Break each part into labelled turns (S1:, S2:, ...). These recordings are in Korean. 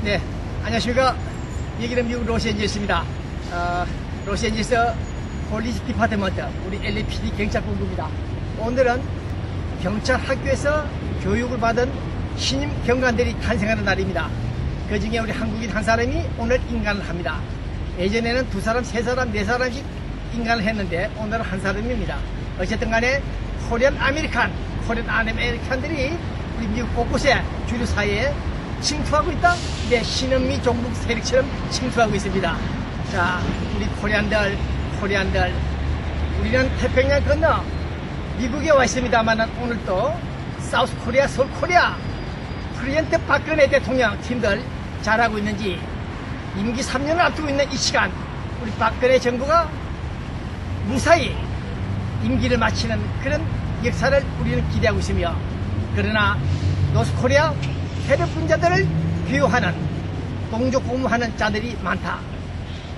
S1: 네, 안녕하십니까. 여기는 미국 로스앤젤레스입니다. 로스앤젤레스 폴리스 디파트먼트, 우리 LAPD 경찰본부입니다. 오늘은 경찰 학교에서 교육을 받은 신임 경관들이 탄생하는 날입니다. 그 중에 우리 한국인 한 사람이 오늘 인간을 합니다. 예전에는 두 사람, 세 사람, 네 사람씩 인간을 했는데 오늘은 한 사람입니다. 어쨌든 간에 코리안 아메리칸들이 우리 미국 곳곳에 주류 사회에 침투하고 있다. 네, 신흥미 종북 세력처럼 침투하고 있습니다. 자, 우리 코리안들, 우리는 태평양 건너 미국에 와 있습니다만 오늘 또 사우스 코리아, 서울 코리아 프레지던트 박근혜 대통령 팀들 잘하고 있는지 임기 3년을 앞두고 있는 이 시간 우리 박근혜 정부가 무사히 임기를 마치는 그런 역사를 우리는 기대하고 있으며, 그러나 노스코리아 해력 분자들을 비호하는 동족 고무하는 자들이 많다.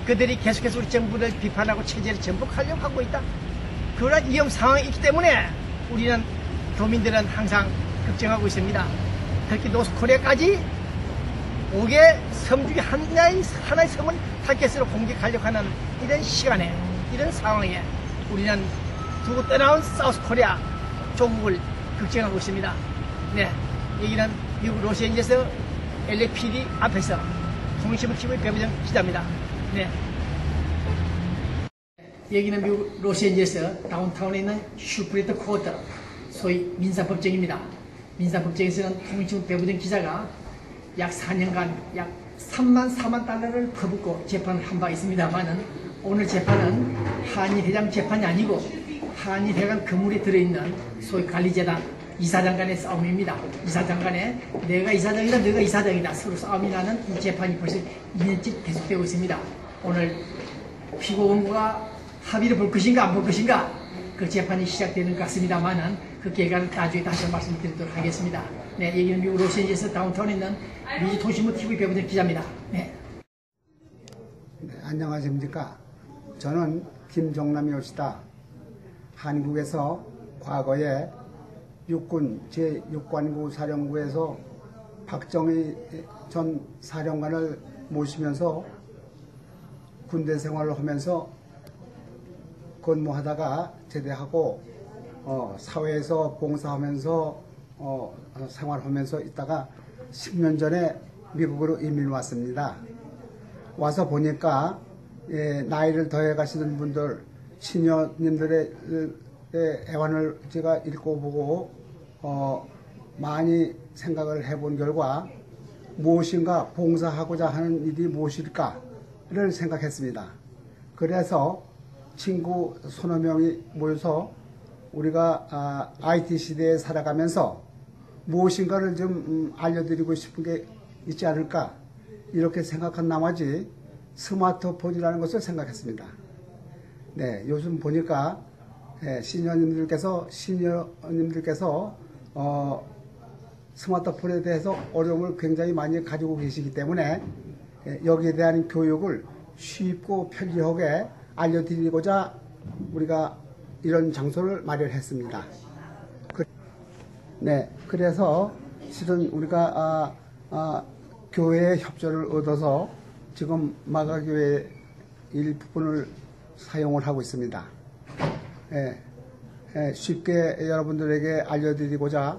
S1: 그들이 계속해서 우리 정부를 비판하고 체제를 전복하려고 하고 있다. 그런 위험 상황이 있기 때문에 우리는 도민들은 항상 걱정하고 있습니다. 특히 노스코리아까지 5개 섬 중에 하나의 섬을 타겟으로 공격하려고 하는 이런 시간에, 이런 상황에 우리는 두고 떠나온 사우스코리아 조국을 걱정하고 있습니다. 네, 여기는 미국 로스앤젤레스 LAPD 앞에서 통신TV 배부정 기자입니다. 네. 여기는 미국 로스앤젤레스 다운타운에 있는 슈프리트 코트, 소위 민사법정입니다. 민사법정에서는 통신TV 배부정 기자가 약 4년간 약 4만 달러를 퍼붓고 재판을 한 바 있습니다만은, 오늘 재판은 한일회장 재판이 아니고 한일회관 건물에 들어있는 소위 관리재단 이사장 간의 싸움입니다. 이사장 간에 내가 이사장이다, 너가 이사장이다 서로 싸움이 나는 이 재판이 벌써 2년째 계속되고 있습니다. 오늘 피고원과 합의를 볼 것인가 안 볼 것인가 그 재판이 시작되는 것 같습니다만은 그 결과는 나중에 다시 말씀드리도록 하겠습니다. 네, 여기는 미국 로스앤젤레스 다운타운에 있는 미주통신TV 배부정 기자입니다. 네.
S2: 네, 안녕하십니까. 저는 김종남이옵시다. 한국에서 과거에 육군 제6관구 사령부에서 박정희 전 사령관을 모시면서 군대 생활을 하면서 근무하다가 제대하고 사회에서 봉사하면서 생활하면서 있다가 10년 전에 미국으로 이민 왔습니다. 와서 보니까 나이를 더해 가시는 분들, 시녀님들의 애환을 제가 읽고 보고 많이 생각을 해본 결과 무엇인가 봉사하고자 하는 일이 무엇일까를 생각했습니다. 그래서 친구 서너 명이 모여서 우리가 IT 시대에 살아가면서 무엇인가를 좀 알려드리고 싶은 게 있지 않을까, 이렇게 생각한 나머지 스마트폰이라는 것을 생각했습니다. 네, 요즘 보니까 시니어님들께서 스마트폰에 대해서 어려움을 굉장히 많이 가지고 계시기 때문에 여기에 대한 교육을 쉽고 편리하게 알려드리고자 우리가 이런 장소를 마련했습니다. 네, 그래서 실은 우리가 교회의 협조를 얻어서 지금 마가교회 일부분을 사용을 하고 있습니다. 쉽게 여러분들에게 알려드리고자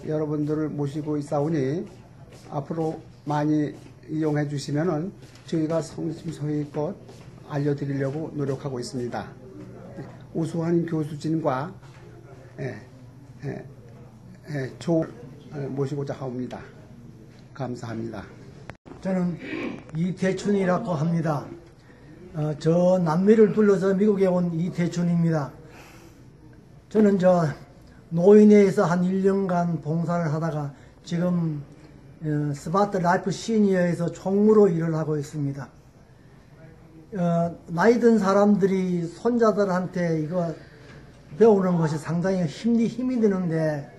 S2: 여러분들을 모시고 있사오니 앞으로 많이 이용해 주시면은 저희가 성심성의껏 알려드리려고 노력하고 있습니다. 우수한 교수진과 좋은 모시고자 합니다. 감사합니다.
S3: 저는 이태춘이라고 합니다. 저 남미를 둘러서 미국에 온 이태춘입니다. 저는 노인회에서 한 1년간 봉사를 하다가 지금 스마트 라이프 시니어에서 총무로 일을 하고 있습니다. 나이 든 사람들이 손자들한테 이거 배우는 것이 상당히 힘이 드는데,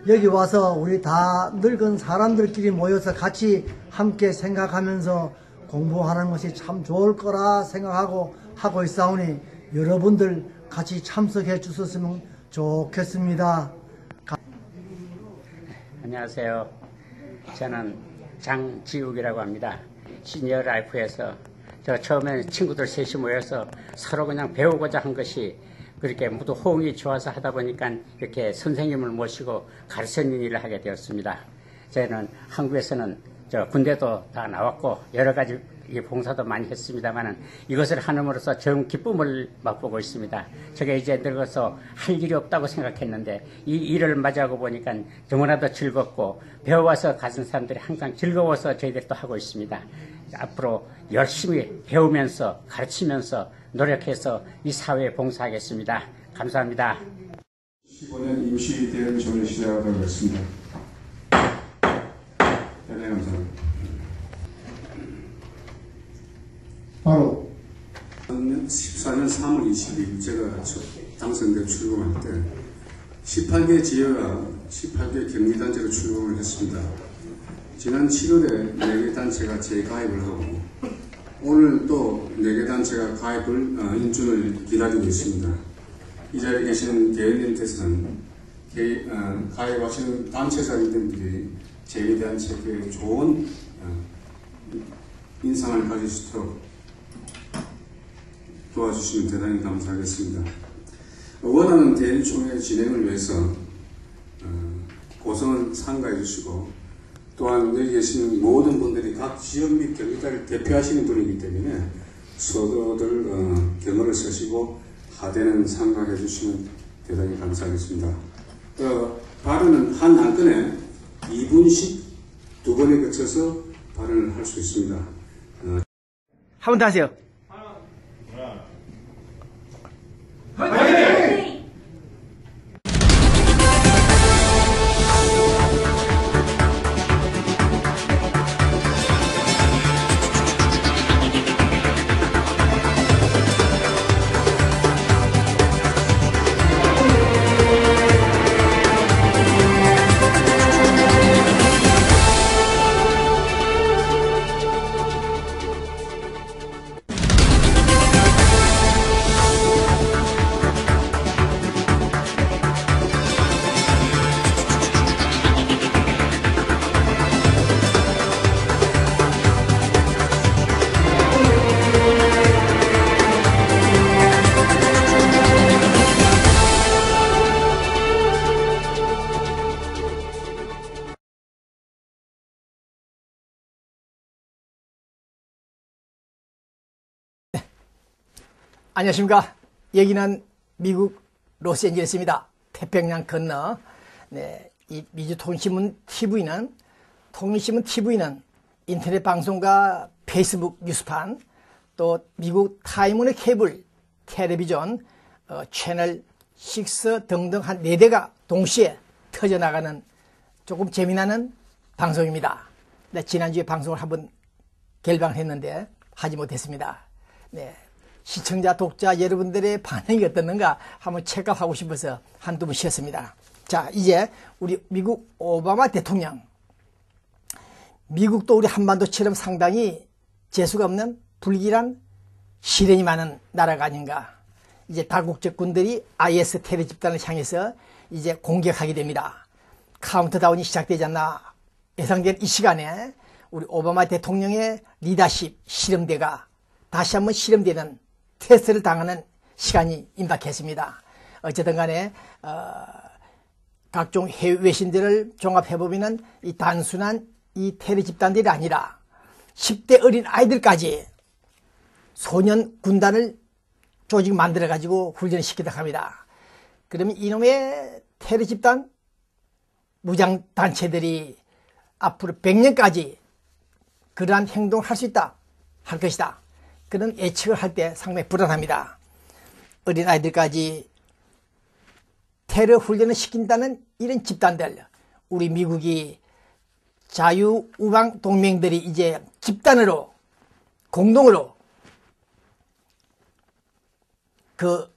S3: 여기 와서 우리 다 늙은 사람들끼리 모여서 같이 함께 생각하면서 공부하는 것이 참 좋을 거라 생각하고 하고 있사오니 여러분들 같이 참석해 주셨으면 좋겠습니다.
S4: 안녕하세요. 저는 장지욱이라고 합니다. 시니어 라이프에서 저 처음에 친구들 셋이 모여서 서로 그냥 배우고자 한 것이 그렇게 모두 호응이 좋아서 하다 보니까 이렇게 선생님을 모시고 가르치는 일을 하게 되었습니다. 저희는 한국에서는 저 군대도 다 나왔고 여러 가지 봉사도 많이 했습니다만은 이것을 하는으로써 정 기쁨을 맛보고 있습니다. 제가 이제 늙어서 할 일이 없다고 생각했는데 이 일을 맞이하고 보니까 너무나도 즐겁고 배워와서 가진 사람들이 항상 즐거워서 저희들이 또 하고 있습니다. 앞으로 열심히 배우면서 가르치면서 노력해서 이 사회에 봉사하겠습니다. 감사합니다.
S5: 15년 임시대응 조례 시작하도록 하겠습니다. 대단히 감사합니다.
S2: 바로
S5: 14년 3월 20일 제가 당선돼 출범할 때 18개 지역과 18개 경기단체로 출범을 했습니다. 지난 7월에 4개 단체가 재가입을 하고 오늘 또 4개 단체가 가입을 인준을 기다리고 있습니다. 이 자리에 계시는 대의원님께서는 가입하시는 단체장님들이 제2단체에 좋은 인상을 가질 수 있도록 도와주시면 대단히 감사하겠습니다. 원하는 대의총회 진행을 위해서 고성을 상가해 주시고 또한 여기 계시는 모든 분들이 각 지역 및 경기단을 대표하시는 분이기 때문에 서로들 경어를 쓰시고 하대는 상가해 주시면 대단히 감사하겠습니다. 발언은 한 안건에 2분씩 2번에 거쳐서 발언을 할 수 있습니다.
S1: 한 번 더 하세요. 안녕하십니까. 여기는 미국 로스앤젤레스입니다. 태평양 건너. 네, 이 미주통신문 TV는 인터넷 방송과 페이스북 뉴스판, 또 미국 타임원의 케이블 텔레비전 채널 6 등등 한 4대가 동시에 터져나가는 조금 재미나는 방송입니다. 네, 지난주에 방송을 한번 결방했는데 하지 못했습니다. 네. 시청자, 독자 여러분들의 반응이 어떻는가 한번 체크하고 싶어서 한두 번 쉬었습니다. 자, 이제 우리 미국 오바마 대통령. 미국도 우리 한반도처럼 상당히 재수가 없는 불길한 시련이 많은 나라가 아닌가. 이제 다국적 군들이 IS 테러 집단을 향해서 이제 공격하게 됩니다. 카운트다운이 시작되지 않나 예상된 이 시간에 우리 오바마 대통령의 리더십 실험대가 다시 한번 실험되는 테스트를 당하는 시간이 임박했습니다. 어쨌든 간에 각종 해외 외신들을 종합해보면 이 단순한 이 테러 집단들이 아니라 10대 어린 아이들까지 소년 군단을 조직 만들어가지고 훈련을 시키다 합니다. 그러면 이놈의 테러 집단 무장단체들이 앞으로 100년까지 그러한 행동을 할 수 있다, 할 것이다. 그런 예측을 할 때 상당히 불안합니다. 어린아이들까지 테러 훈련을 시킨다는 이런 집단들, 우리 미국이 자유우방 동맹들이 이제 집단으로, 공동으로 그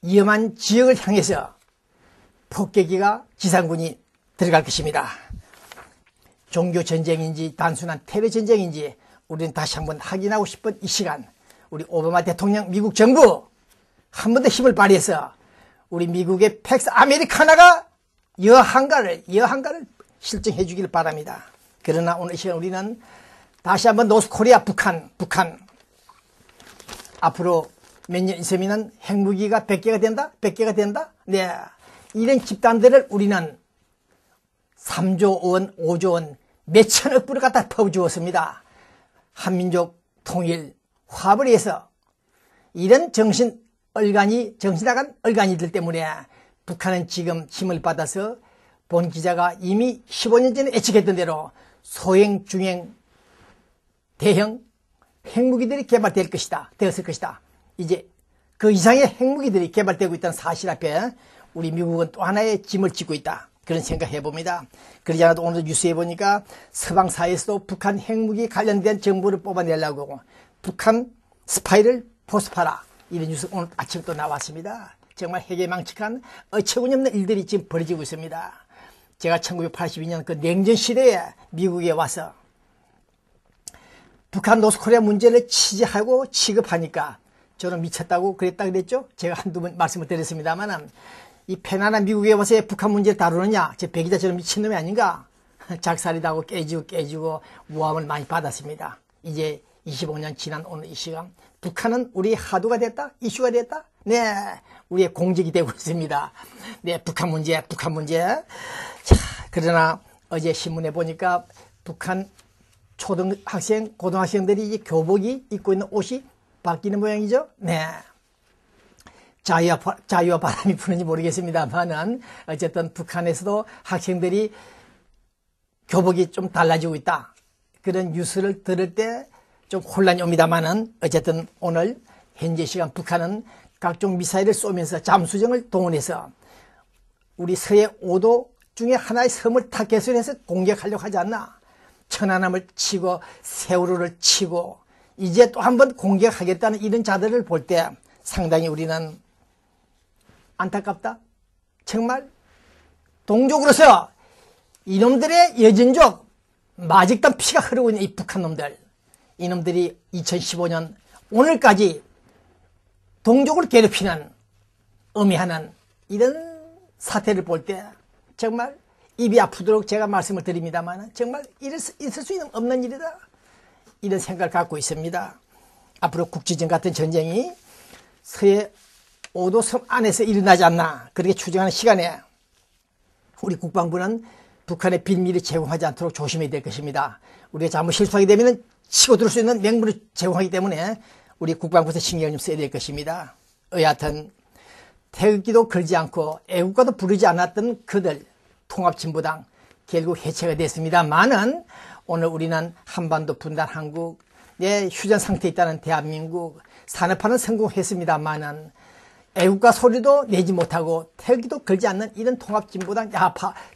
S1: 위험한 지역을 향해서 폭격기가 지상군이 들어갈 것입니다. 종교전쟁인지 단순한 테러전쟁인지 우리는 다시 한번 확인하고 싶은 이 시간, 우리 오바마 대통령 미국 정부 한 번 더 힘을 발휘해서 우리 미국의 팩스 아메리카나가 여한가를 실증해 주기를 바랍니다. 그러나 오늘 이 시간 우리는 다시 한번 노스코리아 북한 앞으로 몇 년 있으면 핵무기가 100개가 된다? 100개가 된다? 네. 이런 집단들을 우리는 3조 원, 5조 원, 몇천억 불을 갖다 퍼주었습니다. 한민족 통일, 화합을 위해서 이런 정신 나간 얼간이들 때문에 북한은 지금 힘을 받아서 본 기자가 이미 15년 전에 예측했던 대로 소형, 중형, 대형 핵무기들이 개발될 것이다. 되었을 것이다. 이제 그 이상의 핵무기들이 개발되고 있다는 사실 앞에 우리 미국은 또 하나의 짐을 짓고 있다. 그런 생각해 봅니다. 그러지 않아도 오늘 뉴스에 보니까 서방 사회에서도 북한 핵무기 관련된 정보를 뽑아내려고 북한 스파이를 포섭하라. 이런 뉴스 오늘 아침 또 나왔습니다. 정말 해괴망측한 어처구니없는 일들이 지금 벌어지고 있습니다. 제가 1982년 그 냉전 시대에 미국에 와서 북한 노스코리아 문제를 취재하고 취급하니까 저는 미쳤다고 그랬죠. 제가 한두 번 말씀을 드렸습니다만 이 편안한 미국에 와서 북한 문제를 다루느냐, 제 배기자 저는 미친놈이 아닌가. 작살이 나고 깨지고 모함을 많이 받았습니다. 이제 25년 지난 오늘 이 시간 북한은 우리의 하도가 됐다? 이슈가 됐다? 네, 우리의 공적이 되고 있습니다. 네, 북한 문제. 자, 그러나 어제 신문에 보니까 북한 초등학생, 고등학생들이 이제 교복이 입고 있는 옷이 바뀌는 모양이죠. 네. 자유와 바람이 부는지 모르겠습니다만은 어쨌든 북한에서도 학생들이 교복이 좀 달라지고 있다. 그런 뉴스를 들을 때 좀 혼란이 옵니다만은 어쨌든 오늘 현재 시간 북한은 각종 미사일을 쏘면서 잠수정을 동원해서 우리 서해 5도 중에 하나의 섬을 타겟으로 해서 공격하려고 하지 않나. 천안함을 치고 세월호를 치고 이제 또 한 번 공격하겠다는 이런 자들을 볼 때 상당히 우리는 안타깝다. 정말 동족으로서 이놈들의 여진족 마직단 피가 흐르고 있는 이 북한 놈들, 이놈들이 2015년 오늘까지 동족을 괴롭히는 음해하는 이런 사태를 볼 때 정말 입이 아프도록 제가 말씀을 드립니다만 정말 있을 수 없는 일이다. 이런 생각을 갖고 있습니다. 앞으로 국지전 같은 전쟁이 서해 5도 섬 안에서 일어나지 않나 그렇게 추정하는 시간에 우리 국방부는 북한의 빌미를 제공하지 않도록 조심해야 될 것입니다. 우리가 잘못 실수하게 되면 치고 들을 수 있는 맹물을 제공하기 때문에 우리 국방부에서 신경을 좀 써야 될 것입니다. 여하튼 태극기도 걸지 않고 애국가도 부르지 않았던 그들 통합진보당 결국 해체가 됐습니다만은 오늘 우리는 한반도 분단 한국 휴전 상태에 있다는 대한민국 산업화는 성공했습니다만은 애국가 소리도 내지 못하고 태극기도 걸지 않는 이런 통합진보당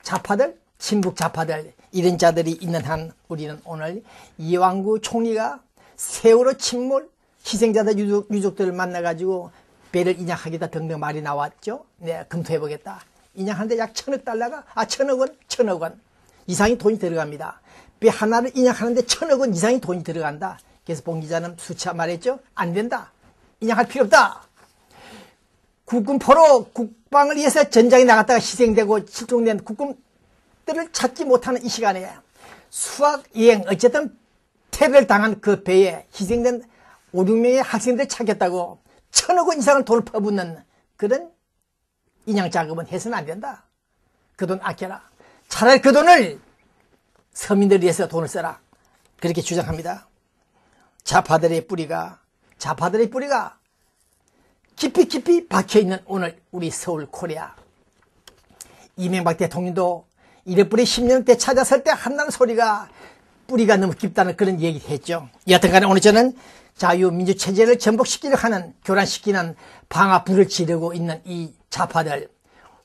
S1: 좌파들, 친북 좌파들 이런 자들이 있는 한 우리는 오늘 이완구 총리가 세월호 침몰 희생자들 유족들을 만나가지고 배를 인양하겠다 등등 말이 나왔죠. 네, 검토해보겠다. 인양하는데 약 1,000억 달러가, 1,000억 원 이상이 돈이 들어갑니다. 배 하나를 인양하는데 1,000억 원 이상이 돈이 들어간다. 그래서 봉 기자는 수차 말했죠. 안 된다. 인양할 필요 없다. 국군포로 국방을 위해서 전장에 나갔다가 희생되고 실종된 국군들을 찾지 못하는 이 시간에 수학여행 어쨌든 테러를 당한 그 배에 희생된 5, 6명의 학생들 찾겠다고 1,000억 원 이상을 돈을 퍼붓는 그런 인양 자금은 해서는 안 된다. 그 돈 아껴라. 차라리 그 돈을 서민들을 위해서 돈을 써라. 그렇게 주장합니다. 좌파들의 뿌리가 깊이 박혀있는 오늘 우리 서울 코리아. 이명박 대통령도 이래뿌리 10년 때 찾아설 때 한다는 소리가 뿌리가 너무 깊다는 그런 얘기를 했죠. 여하튼간에 오늘 저는 자유민주체제를 전복시키려고 하는 교란시키는 방아불을 지르고 있는 이 좌파들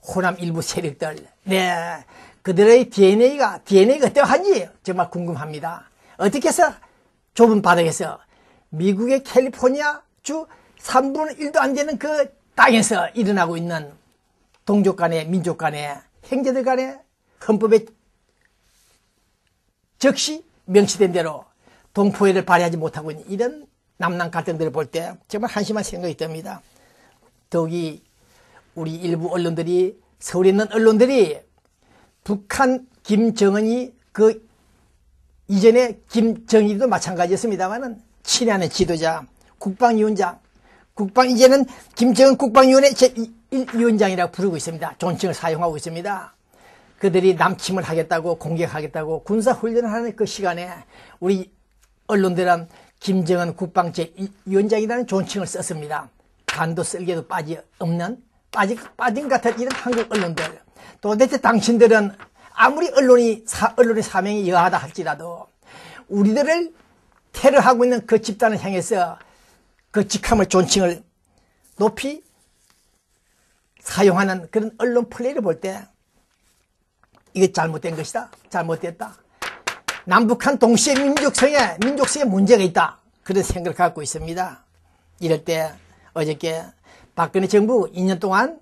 S1: 호남 일부 세력들 그들의 DNA가 어떠한지 정말 궁금합니다. 어떻게 해서 좁은 바닥에서 미국의 캘리포니아주 3분의 1도 안 되는 그 땅에서 일어나고 있는 동족 간의 민족 간의 형제들 간의 헌법에 적시 명시된 대로 동포애를 발휘하지 못하고 있는 이런 남남 갈등들을 볼 때 정말 한심한 생각이 듭니다. 더욱이 우리 일부 언론들이 서울에 있는 언론들이 북한 김정은이 그 이전에 김정일도 마찬가지였습니다만은 친애하는 지도자, 국방위원장, 이제는 김정은 국방위원회 제1위원장이라고 부르고 있습니다. 존칭을 사용하고 있습니다. 그들이 남침을 하겠다고 공격하겠다고 군사훈련을 하는 그 시간에 우리 언론들은 김정은 국방 제1위원장이라는 존칭을 썼습니다. 간도 쓸개도 빠진 것 같은 이런 한국 언론들. 도대체 당신들은 아무리 언론의 사명이 여하다 할지라도 우리들을 테러하고 있는 그 집단을 향해서 그 직함을 존칭을 높이 사용하는 그런 언론 플레이를 볼 때 이게 잘못된 것이다. 잘못됐다. 남북한 동시에 민족성에 문제가 있다. 그런 생각을 갖고 있습니다. 이럴 때 어저께 박근혜 정부 2년 동안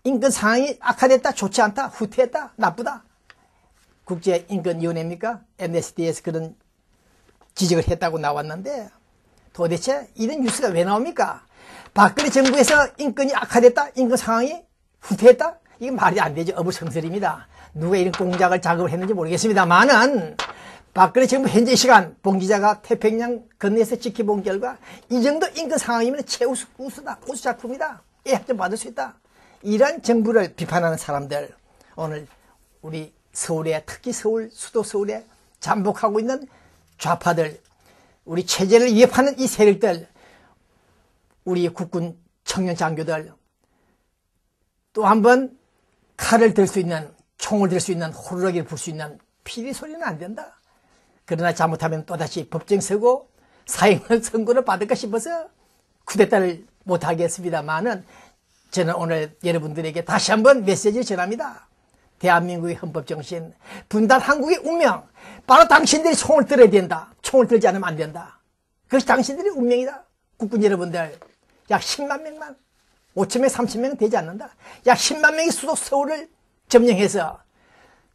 S1: 인권 상황이 악화됐다, 좋지 않다, 후퇴했다, 나쁘다. 국제인권위원회입니까? MSD에서 그런 지적을 했다고 나왔는데 도대체 이런 뉴스가 왜 나옵니까? 박근혜 정부에서 인권이 악화됐다, 인권 상황이 후퇴했다? 이게 말이 안 되죠. 어불성설입니다. 누가 이런 공작을 작업을 했는지 모르겠습니다만은 박근혜 정부 현재 시간 봉 기자가 태평양 건너에서 지켜본 결과 이 정도 인권 상황이면 최우수다, 우수 작품이다. 예약점 받을 수 있다. 이러한 정부를 비판하는 사람들, 오늘 우리 서울에, 특히 수도 서울에 잠복하고 있는 좌파들, 우리 체제를 위협하는 이 세력들, 우리 국군 청년 장교들, 또 한번 칼을 들 수 있는, 총을 들 수 있는, 호루라기를 불 수 있는 피리 소리는 안 된다. 그러나 잘못하면 또다시 법정 서고 사형을 선고를 받을까 싶어서 쿠데타를 못하겠습니다만은 저는 오늘 여러분들에게 다시 한번 메시지를 전합니다. 대한민국의 헌법정신, 분단 한국의 운명, 바로 당신들이 총을 들어야 된다. 총을 들지 않으면 안 된다. 그것이 당신들의 운명이다. 국군 여러분들, 약 10만 명만, 5천명, 3천명은 되지 않는다. 약 10만 명이 수도 서울을 점령해서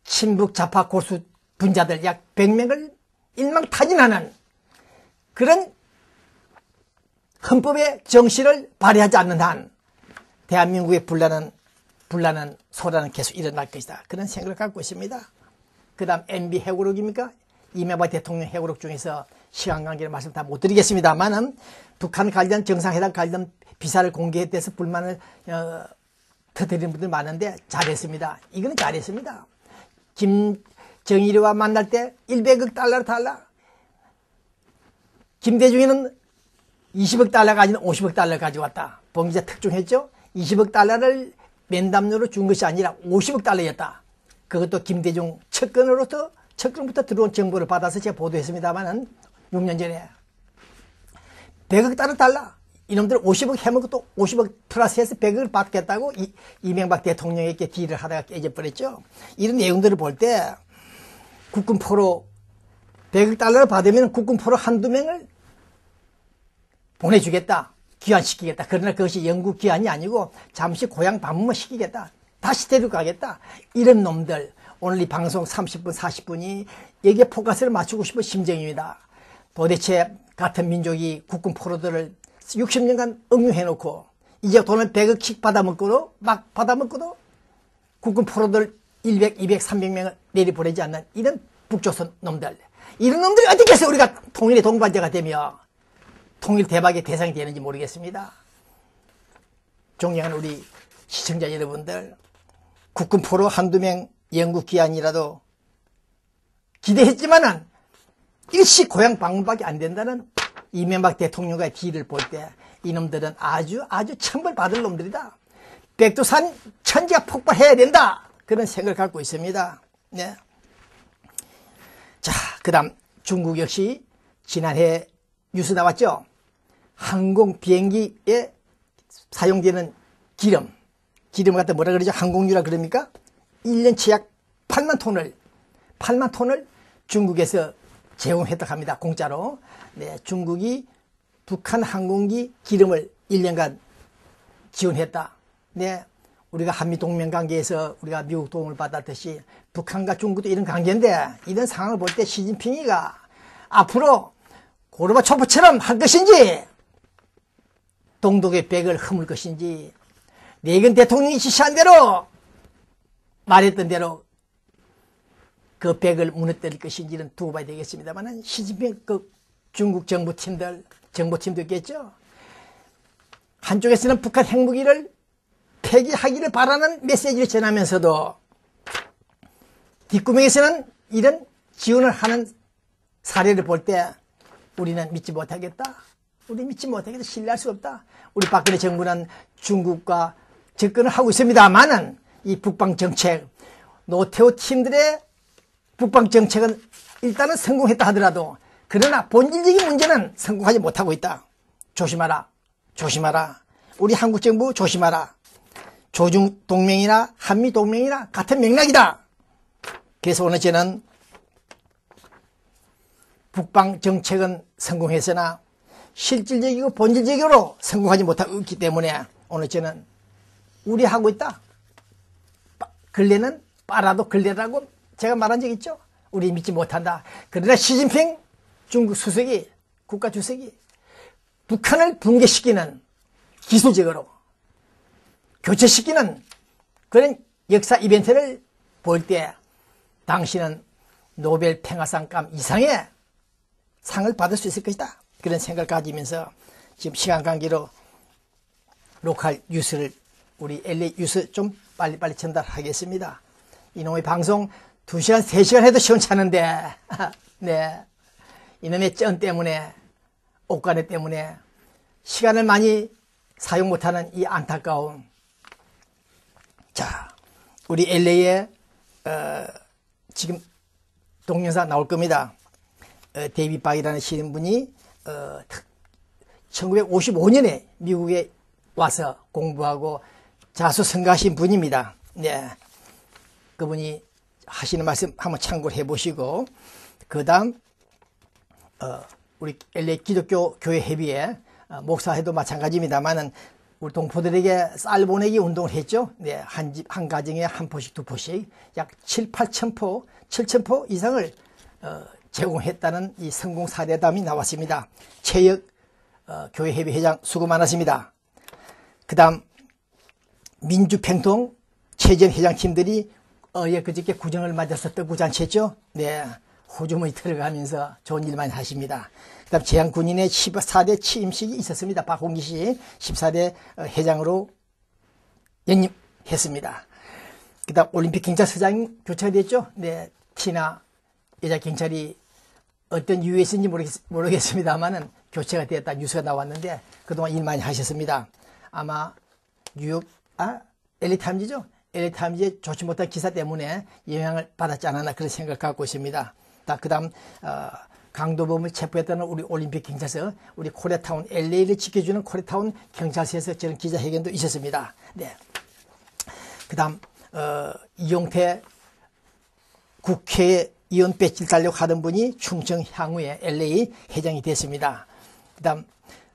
S1: 친북 좌파 고수 분자들 약 100명을 일망타진하는 그런 헌법의 정신을 발휘하지 않는 한 대한민국의 분란은 소란은 계속 일어날 것이다. 그런 생각을 갖고 있습니다. 그 다음 MB 회고록입니까? 이명박 대통령 회고록 중에서 시간 관계를 말씀 다 못 드리겠습니다만은 북한 관련 정상회담 관련 비사를 공개했대서 불만을 터뜨리는 분들 많은데 잘했습니다. 이거는 잘했습니다. 김정일이와 만날 때 100억 달러로 달라. 김대중이는 20억 달러가 아닌 50억 달러를 가져왔다. 봉 기자 특종했죠? 20억 달러를 면담료로 준 것이 아니라 50억 달러였다. 그것도 김대중 첫건부터 들어온 정보를 받아서 제가 보도했습니다만은 6년 전에 100억 달러. 이놈들 50억 해먹고 또 50억 플러스해서 100억을 받겠다고 이명박 대통령에게 딜을 하다가 깨져버렸죠. 이런 내용들을 볼 때 국군포로 100억 달러를 받으면 국군포로 한두 명을 보내주겠다. 귀환시키겠다. 그러나 그것이 영구 귀환이 아니고 잠시 고향 방문만 시키겠다. 다시 데려가겠다. 이런 놈들, 오늘 이 방송 30분, 40분이 여기에 포커스를 맞추고 싶은 심정입니다. 도대체 같은 민족이 국군 포로들을 60년간 응용해놓고 이제 돈을 100억씩 받아먹고도 국군 포로들 100, 200, 300명을 내리보내지 않는 이런 북조선 놈들, 이런 놈들이 어떻게 해서 우리가 통일의 동반자가 되며 통일 대박의 대상이 되는지 모르겠습니다. 존경하는 우리 시청자 여러분들, 국군 포로 한두 명 영국 귀환이라도 기대했지만은 일시 고향 방문밖에 안 된다는 이명박 대통령과의 딜을 볼 때 이놈들은 아주 천벌 받을 놈들이다. 백두산 천지가 폭발해야 된다. 그런 생각을 갖고 있습니다. 네. 자, 그 다음 중국 역시 지난해 뉴스 나왔죠. 항공 비행기에 사용되는 기름을 갖다 뭐라 그러죠? 항공유라 그럽니까? 1년치 약 8만 톤을 중국에서 제공했다고 합니다. 공짜로. 네, 중국이 북한 항공기 기름을 1년간 지원했다. 네, 우리가 한미동맹관계에서 우리가 미국 도움을 받았듯이 북한과 중국도 이런 관계인데 이런 상황을 볼 때 시진핑이가 앞으로 고르바초프처럼 할 것인지 동독의 백을 허물 것인지 레이건 대통령이 지시한 대로 말했던 대로 그 벽을 무너뜨릴 것인지는 두고 봐야 되겠습니다만 시진핑 그 중국 정보팀도 있겠죠. 한쪽에서는 북한 핵무기를 폐기하기를 바라는 메시지를 전하면서도 뒷구멍에서는 이런 지원을 하는 사례를 볼 때 우리는 믿지 못하겠다. 우리 믿지 못하겠다. 신뢰할 수 없다. 우리 박근혜 정부는 중국과 접근을 하고 있습니다만은 이 북방정책, 노태우 팀들의 북방정책은 일단은 성공했다 하더라도 그러나 본질적인 문제는 성공하지 못하고 있다. 조심하라. 조심하라. 우리 한국 정부 조심하라. 조중동맹이나 한미동맹이나 같은 맥락이다. 그래서 오늘 저는 북방정책은 성공했으나 실질적이고 본질적으로 성공하지 못하고 있기 때문에 오늘 저는 우려하고 있다. 근래는 빨아도 근래라고 제가 말한 적 있죠. 우리 믿지 못한다. 그러나 시진핑 중국 수석이 국가 주석이 북한을 붕괴시키는 기술적으로 교체시키는 그런 역사 이벤트를 볼 때 당신은 노벨 평화상감 이상의 상을 받을 수 있을 것이다. 그런 생각을 가지면서 지금 시간 관계로 로컬 뉴스를 우리 LA 뉴스 좀 빨리빨리 전달하겠습니다. 이놈의 방송 2시간, 3시간 해도 시원찮은데 네, 이놈의 쩐 때문에 옥간에 때문에 시간을 많이 사용 못하는 이 안타까움. 자, 우리 LA에 지금 동영상 나올 겁니다. 데이비 박이라는 시인분이 1955년에 미국에 와서 공부하고 자수성가하신 분입니다. 네, 그분이 하시는 말씀 한번 참고를 해보시고 그 다음 우리 LA 기독교 교회 협의회 목사회도 마찬가지입니다만은 우리 동포들에게 쌀 보내기 운동을 했죠. 네, 한 가정에 한 포씩 두 포씩 약 7,000포 이상을 제공했다는 이 성공 사례담이 나왔습니다. 최혁 교회협의 회장 수고 많았습니다. 그 다음 민주평통 최전 회장팀들이 그저께 구정을 맞아서 떡구잔치했죠. 네, 호주머니 들어가면서 좋은 일 많이 하십니다. 그 다음 재향군인의 14대 취임식이 있었습니다. 박홍기 씨 14대 회장으로 연임했습니다. 그 다음 올림픽 경찰서장이 교체가 됐죠. 네, 티나 여자 경찰이 어떤 이유에 있는지 모르겠습니다만은 교체가 되었다 뉴스가 나왔는데 그동안 일 많이 하셨습니다. 아마 뉴욕, LA타임즈죠. LA타임즈의 좋지 못한 기사 때문에 영향을 받았지 않았나 그런 생각을 갖고 있습니다. 그 다음 강도범을 체포했다는 우리 올림픽 경찰서, 우리 코리아타운, LA를 지켜주는 코리아타운 경찰서에서 저런 기자회견도 있었습니다. 네. 그 다음 이용태 국회의원 배지를 달려고 하던 분이 충청 향후에 LA 회장이 됐습니다. 그 다음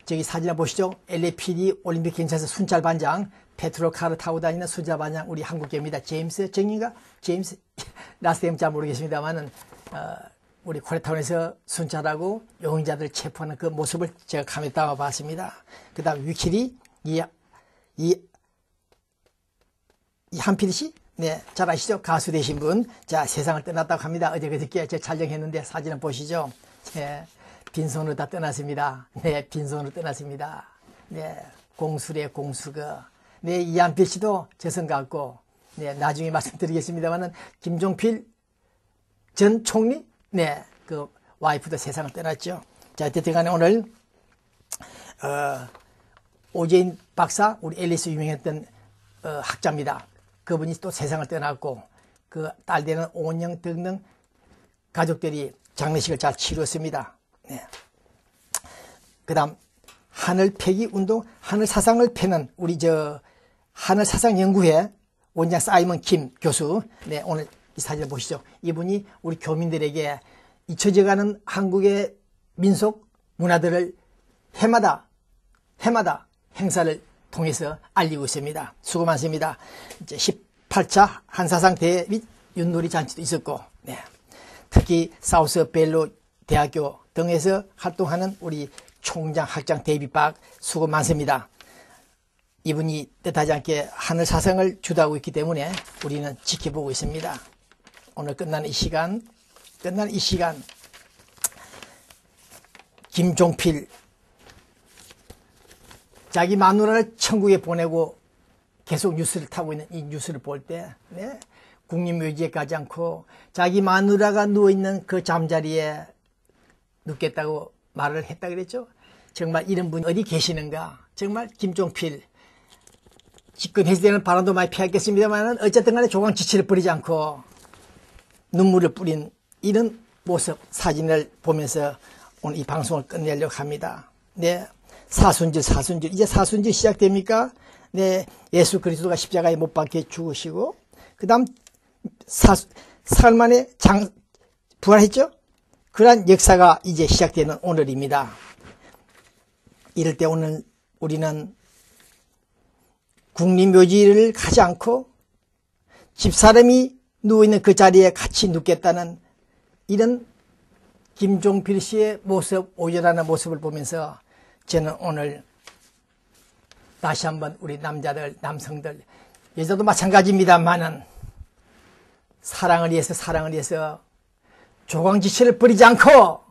S1: 저기 사진을 보시죠. LAPD 올림픽 경찰서 순찰반장, 페트로카를 타고 다니는 순찰반장 우리 한국계입니다. 제임스 정인가? 제임스 라스트 잘 모르겠습니다만은 우리 코리아타운에서 순찰하고 용의자들 체포하는 그 모습을 제가 카메라에 담아봤습니다. 그 다음 위키리 한필 씨? 네, 잘 아시죠? 가수 되신 분. 자, 세상을 떠났다고 합니다. 어제 그저께 제가 촬영했는데 사진을 보시죠. 네, 빈손으로 다 떠났습니다. 네, 빈손으로 떠났습니다. 네, 공수래 공수거. 네, 이한필 씨도 저승 갔고, 네, 나중에 말씀드리겠습니다만은 김종필 전 총리, 네, 그 와이프도 세상을 떠났죠. 자, 어쨌든 간에 오늘 오재인 박사, 우리 앨리스 유명했던 학자입니다. 그분이 또 세상을 떠났고 그 딸 되는 오은영 등등 가족들이 장례식을 잘 치루었습니다. 네. 그 다음 하늘 폐기 운동, 하늘 사상을 펴는 우리 하늘 사상 연구회 원장 사이먼 김 교수. 네, 오늘 이 사진을 보시죠. 이분이 우리 교민들에게 잊혀져가는 한국의 민속 문화들을 해마다 행사를 통해서 알리고 있습니다. 수고 많습니다. 이제 18차 한사상 대회 및 윷놀이 잔치도 있었고, 네. 특히 사우스 벨로 대학교 등에서 활동하는 우리 총장 학장 데이빗 박 수고 많습니다. 이분이 뜻하지 않게 하늘 사상을 주도하고 있기 때문에 우리는 지켜보고 있습니다. 오늘 끝나는 이 시간 김종필 자기 마누라를 천국에 보내고 계속 뉴스를 타고 있는 이 뉴스를 볼 때 국립묘지에 가지 않고 자기 마누라가 누워있는 그 잠자리에 눕겠다고 말을 했다 그랬죠. 정말 이런 분이 어디 계시는가. 정말 김종필 집권해서 되는 바람도 많이 피했겠습니다만 어쨌든 간에 조강지치를 버리지 않고 눈물을 뿌린 이런 모습 사진을 보면서 오늘 이 방송을 끝내려고 합니다. 네, 사순절 이제 사순절 시작됩니까? 네, 예수 그리스도가 십자가에 못 박혀 죽으시고 그 다음 사흘 만에 부활했죠? 그러한 역사가 이제 시작되는 오늘입니다. 이럴 때 오늘 우리는 국립묘지를 가지 않고 집사람이 누워있는 그 자리에 같이 눕겠다는 이런 김종필 씨의 모습, 오열하는 모습을 보면서 저는 오늘 다시 한번 우리 남자들, 남성들, 여자도 마찬가지입니다만은 사랑을 위해서 조광지체를 버리지 않고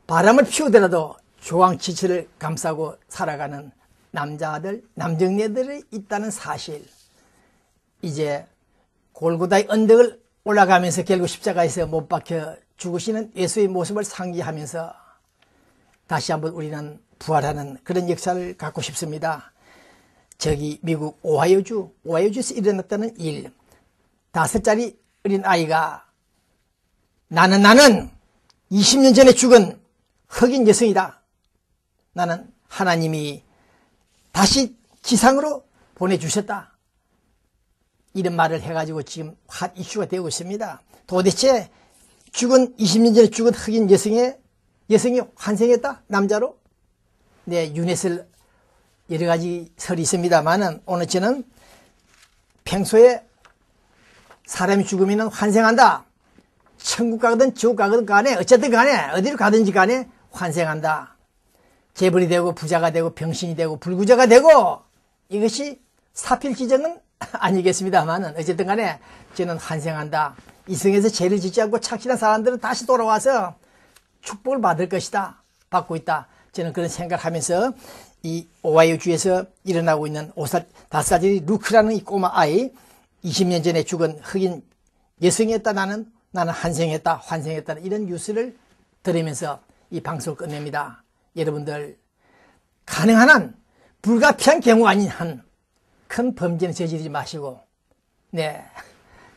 S1: 바람을 피우더라도 조광지체를 감싸고 살아가는 남자들, 남정네들이 있다는 사실. 이제 골고다의 언덕을 올라가면서 결국 십자가에서 못 박혀 죽으시는 예수의 모습을 상기하면서 다시 한번 우리는 부활하는 그런 역사를 갖고 싶습니다. 저기 미국 오하이오주에서 일어났다는 일. 5살짜리 어린 아이가 나는 20년 전에 죽은 흑인 여성이다. 나는 하나님이 다시 지상으로 보내주셨다. 이런 말을 해가지고 지금 핫 이슈가 되고 있습니다. 도대체 20년 전에 죽은 흑인 여성이 환생했다? 남자로? 네, 유넷을 여러 가지 설이 있습니다만은 오늘 저는 평소에 사람이 죽으면 환생한다. 천국 가든 지옥 가든 간에 어쨌든 간에 어디로 가든지 간에 환생한다. 재벌이 되고 부자가 되고 병신이 되고 불구자가 되고 이것이 사필지정은 아니겠습니다만은 어쨌든 간에 저는 환생한다. 이 성에서 죄를 짓지 않고 착실한 사람들은 다시 돌아와서 축복을 받을 것이다. 받고 있다. 저는 그런 생각을 하면서 이 오하이오주에서 일어나고 있는 5살짜리 루크라는 이 꼬마 아이 20년 전에 죽은 흑인 여성이었다. 나는 환생했다는 이런 뉴스를 들으면서 이 방송을 끝냅니다. 여러분들 가능한 한 불가피한 경우 아닌 한 큰 범죄는 저지르지 마시고 네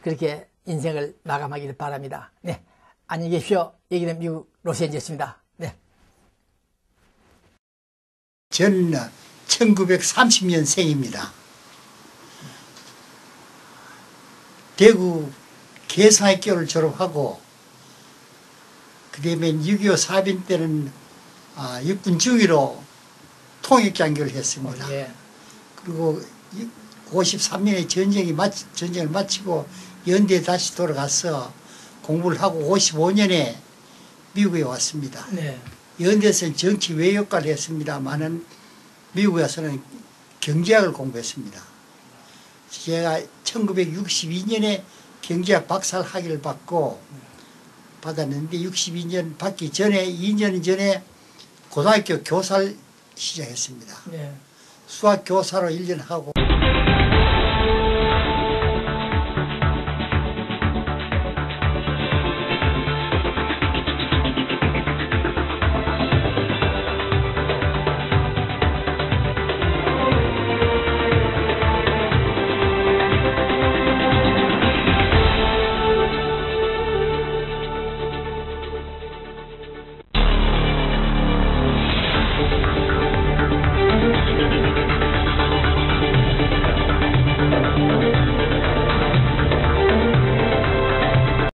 S1: 그렇게 인생을 마감하기를 바랍니다. 네, 안녕히 계십시오. 여기는 미국 로스앤젤레스입니다. 네.
S6: 저는 1930년생입니다. 대구 계산학교를 졸업하고 그 다음에 6.25 사변 때는 육군 중위로 통역장교를 했습니다.
S1: 예.
S6: 그리고 53년에 전쟁을 마치고 연대에 다시 돌아가서 공부를 하고 55년에 미국에 왔습니다.
S1: 네.
S6: 연대에서는 정치 외교과를 했습니다만은 미국에 와서는 경제학을 공부했습니다. 제가 1962년에 경제학 박사 학위를 받았는데 62년 받기 전에 2년 전에 고등학교 교사를 시작했습니다.
S1: 네.
S6: 수학 교사로 1년 하고